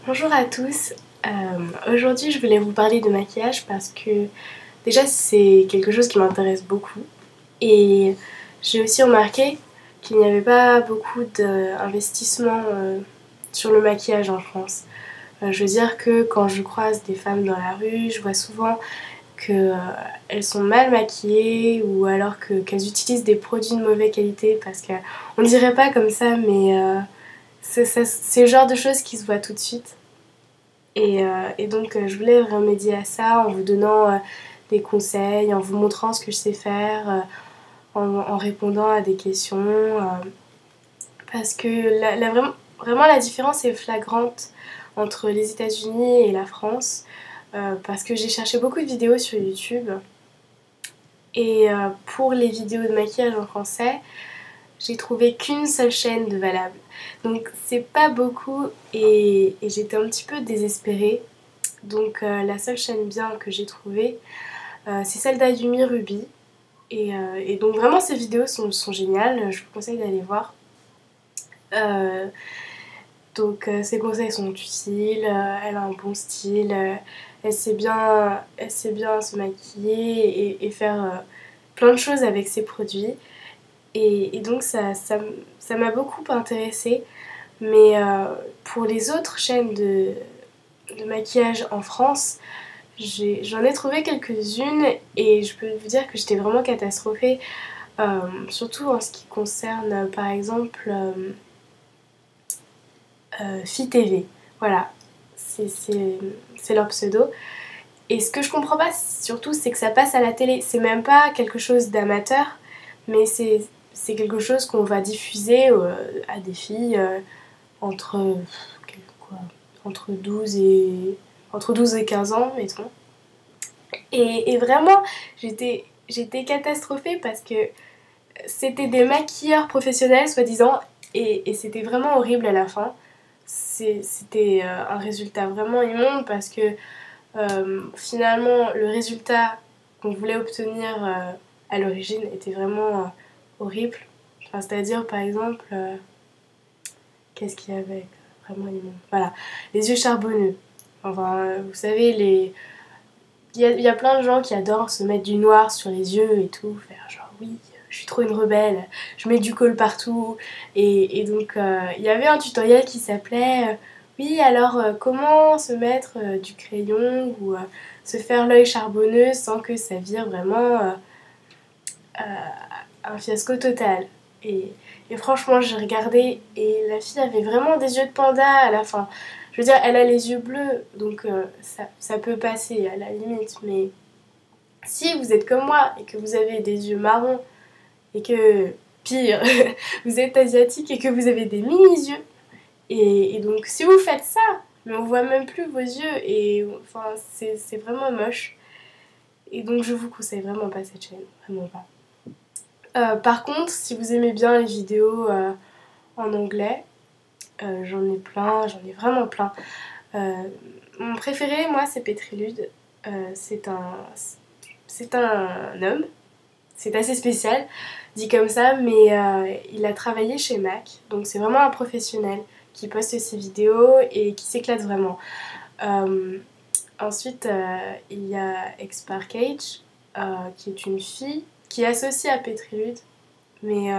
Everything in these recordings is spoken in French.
Bonjour à tous, aujourd'hui je voulais vous parler de maquillage parce que déjà c'est quelque chose qui m'intéresse beaucoup et j'ai aussi remarqué qu'il n'y avait pas beaucoup d'investissement sur le maquillage en France. Je veux dire que quand je croise des femmes dans la rue, je vois souvent qu'elles sont mal maquillées ou alors qu'elles utilisent des produits de mauvaise qualité parce qu'on dirait pas comme ça mais c'est le genre de choses qui se voit tout de suite. Et donc je voulais remédier à ça en vous donnant des conseils, en vous montrant ce que je sais faire, en répondant à des questions. Parce que vraiment la différence est flagrante entre les États-Unis et la France. Parce que j'ai cherché beaucoup de vidéos sur YouTube. Et pour les vidéos de maquillage en français, j'ai trouvé qu'une seule chaîne de valable. Donc c'est pas beaucoup et j'étais un petit peu désespérée. Donc la seule chaîne bien que j'ai trouvée, c'est celle d'Ayumi Ruby. Et donc vraiment ces vidéos sont géniales, je vous conseille d'aller voir. Donc ses conseils sont utiles, elle a un bon style, elle sait bien se maquiller et faire plein de choses avec ses produits. Et donc ça m'a beaucoup intéressée. Mais pour les autres chaînes de maquillage en France, j'en ai trouvé quelques-unes et je peux vous dire que j'étais vraiment catastrophée, surtout en ce qui concerne par exemple Fi TV. Voilà, c'est leur pseudo. Et ce que je comprends pas surtout, c'est que ça passe à la télé. C'est même pas quelque chose d'amateur, mais c'est quelque chose qu'on va diffuser à des filles entre, quoi, entre 12 et, entre 12 et 15 ans, mettons. Et vraiment, j'étais catastrophée parce que c'était des maquilleurs professionnels, soi-disant, et c'était vraiment horrible à la fin. C'était un résultat vraiment immonde parce que finalement, le résultat qu'on voulait obtenir à l'origine était vraiment horrible. Enfin, c'est-à-dire, par exemple, qu'est-ce qu'il y avait vraiment immonde? Voilà, les yeux charbonneux. Enfin, vous savez, il y a plein de gens qui adorent se mettre du noir sur les yeux et tout, faire genre oui, je suis trop une rebelle, je mets du col partout. Et donc il y avait un tutoriel qui s'appelait oui, alors comment se mettre du crayon ou se faire l'œil charbonneux sans que ça vire vraiment un fiasco total. Et franchement, j'ai regardé et la fille avait vraiment des yeux de panda à la fin. Je veux dire, elle a les yeux bleus, donc ça peut passer à la limite. Mais si vous êtes comme moi et que vous avez des yeux marrons et que, pire, vous êtes asiatique et que vous avez des mini-yeux, et donc si vous faites ça, mais on voit même plus vos yeux et enfin c'est vraiment moche. Et donc je vous conseille vraiment pas cette chaîne, vraiment pas. Par contre, si vous aimez bien les vidéos en anglais, j'en ai plein, j'en ai vraiment plein. Mon préféré, moi, c'est Petrilude. C'est un homme, c'est assez spécial, dit comme ça, mais il a travaillé chez MAC, donc c'est vraiment un professionnel qui poste ses vidéos et qui s'éclate vraiment. Ensuite, il y a Exparcage, qui est une fille qui est associée à Petrilude, mais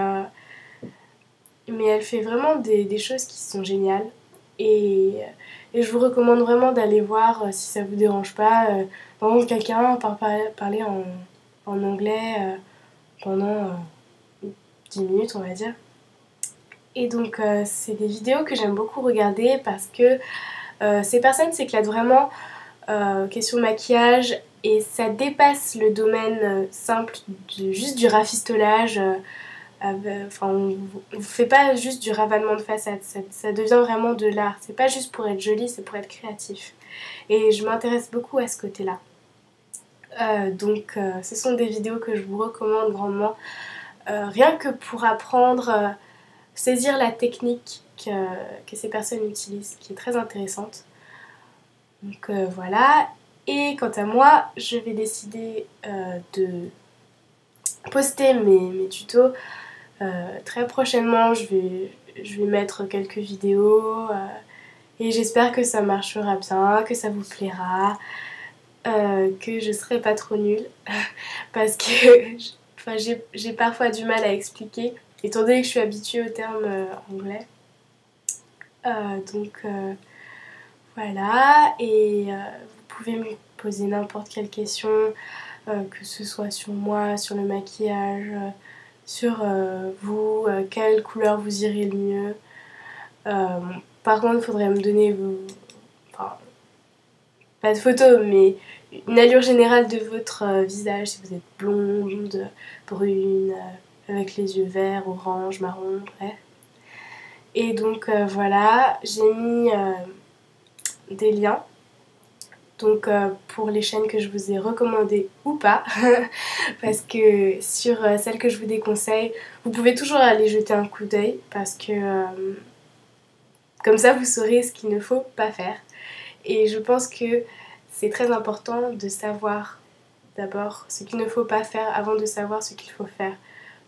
elle fait vraiment des choses qui sont géniales. Et, et je vous recommande vraiment d'aller voir si ça vous dérange pas, d'entendre quelqu'un parler en anglais pendant 10 minutes, on va dire. Et donc, c'est des vidéos que j'aime beaucoup regarder parce que ces personnes s'éclatent vraiment question maquillage et ça dépasse le domaine simple juste du rafistolage. Enfin, on ne fait pas juste du ravalement de façade, ça devient vraiment de l'art. C'est pas juste pour être joli, c'est pour être créatif. Et je m'intéresse beaucoup à ce côté-là. Donc, ce sont des vidéos que je vous recommande grandement. Rien que pour apprendre, saisir la technique que ces personnes utilisent, qui est très intéressante. Donc voilà. Et quant à moi, je vais décider de poster mes tutos. Très prochainement, je vais mettre quelques vidéos Et j'espère que ça marchera bien, que ça vous plaira, que je serai pas trop nulle. Parce que enfin, j'ai parfois du mal à expliquer, étant donné que je suis habituée aux termes anglais. Donc voilà, et vous pouvez me poser n'importe quelle question, que ce soit sur moi, sur le maquillage, sur vous, quelle couleur vous irez le mieux. Par contre, il faudrait me donner enfin, pas de photos, mais une allure générale de votre visage, si vous êtes blonde, brune, avec les yeux verts, orange, marron, bref. Et donc voilà, j'ai mis des liens. Donc pour les chaînes que je vous ai recommandées ou pas, parce que sur celles que je vous déconseille, vous pouvez toujours aller jeter un coup d'œil, parce que comme ça vous saurez ce qu'il ne faut pas faire. Et je pense que c'est très important de savoir d'abord ce qu'il ne faut pas faire avant de savoir ce qu'il faut faire.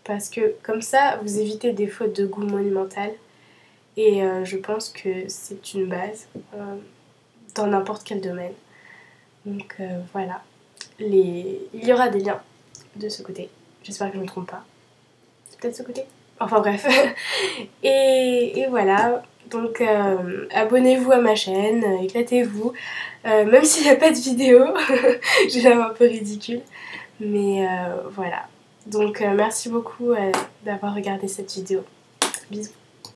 Parce que comme ça, vous évitez des fautes de goût monumentales. Et je pense que c'est une base dans n'importe quel domaine. Donc voilà. Il y aura des liens de ce côté. J'espère que je ne me trompe pas. C'est peut-être ce côté. Enfin bref. Et voilà. Donc abonnez-vous à ma chaîne, éclatez-vous. Même s'il n'y a pas de vidéo, j'ai l'air un peu ridicule. Mais voilà. Donc merci beaucoup d'avoir regardé cette vidéo. Bisous.